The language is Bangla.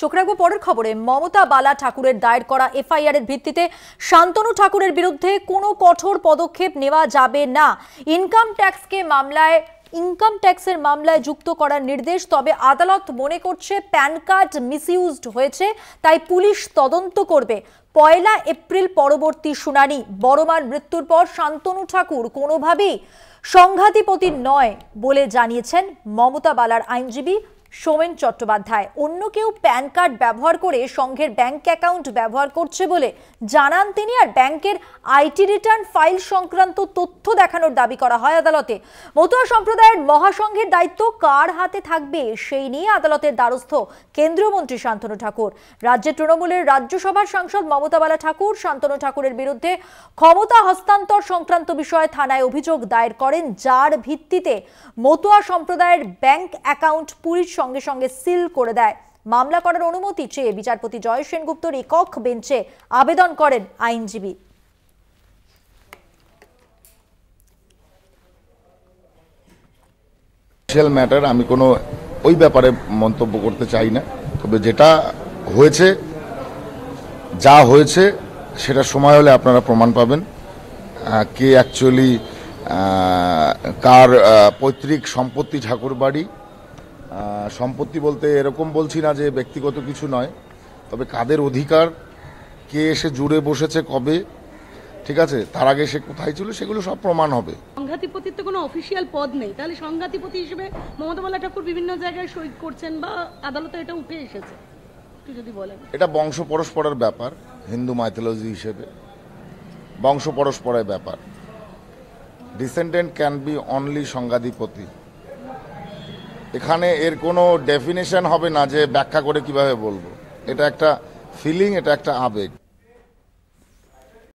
চোখ রাখবো পরের খবরে। মমতা বালা ঠাকুরের দায়ের করা এফআইআর এর ভিত্তিতে শান্তনু ঠাকুরের বিরুদ্ধে কোনো কঠোর পদক্ষেপ নেওয়া যাবে না। ইনকাম ট্যাক্সের মামলায় যুক্ত করার নির্দেশ। তবে আদালত মনে করছে প্যান কার্ড মিসইউজড হয়েছে, তাই পুলিশ তদন্ত করবে। 1 এপ্রিল পরবর্তী শুনানি। বড়মার মৃত্যুর পর শান্তনু ঠাকুর কোনোভাবেই সংঘাতিপতি নয় বলে জানিয়েছেন মমতা বালার আইনজীবী সোমেন চট্টোপাধ্যায়। অন্য কেউ প্যান কার্ড ব্যবহার করে সংঘের ব্যাংক অ্যাকাউন্ট ব্যবহার করছে বলে জানান তিনি, আর ব্যাংকের আইটি রিটার্ন ফাইল সংক্রান্ত তথ্য দেখানোর দাবি করা হয় আদালতে। মতুয়া সম্প্রদায়ের মহাসংঘের দায়িত্ব কার হাতে থাকবে সেই নিয়ে আদালতের দ্বারস্থ কেন্দ্রীয় মন্ত্রী শান্তনু ঠাকুর। রাজ্যের তৃণমূলের রাজ্যসভার সাংসদ মমতা বালা ঠাকুর শান্তনু ঠাকুরের বিরুদ্ধে ক্ষমতা হস্তান্তর সংক্রান্ত বিষয়ে থানায় অভিযোগ দায়ের করেন, যার ভিত্তিতে মতুয়া সম্প্রদায়ের ব্যাংক অ্যাকাউন্ট পুলিশ সঙ্গে সঙ্গে সিল করে দেয়। মামলা করার অনুমতি চেয়ে বিচারপতি জয় সেনগুপ্তর একক বেঞ্চে আবেদন করেন আইনজীবী। ম্যাটার আমি কোনো ওই ব্যাপারে মন্তব্য করতে চাই না। তবে যেটা হয়েছে, যা হয়েছে সেটা সময় হলে আপনারা প্রমাণ পাবেন কে অ্যাকচুয়ালি কার পৈতৃক সম্পত্তি ঠাকুরবাড়ি। সম্পত্তি বলতে এরকম বলছি না যে ব্যক্তিগত কিছু নয়, তবে কাদের অধিকার, কে এসে জুড়ে বসেছে কবে, ঠিক আছে, তার আগে সে কোথায় ছিল সেগুলো সব প্রমাণ হবে। সংঘাতিপতির তো কোনো অফিসিয়াল পদ নেই, তাহলে সংঘাতিপতি হিসেবে মমতা বালা ঠাকুর বিভিন্ন জায়গায় সই করছেন বা আদালতে এটা উঠে এসেছে, যদি বলেন। এটা বংশ পরস্পরের ব্যাপার, হিন্দু মাইথোলজি হিসেবে বংশ পরস্পরের ব্যাপার। ডিসেন্ডেন্ট ক্যান বি অনলি সংঘাতিপতি। এখানে এর কোনো ডেফিনেশন হবে না যে ব্যাখ্যা করে কিভাবে বলবো। এটা একটা ফিলিং, এটা একটা আবেগ।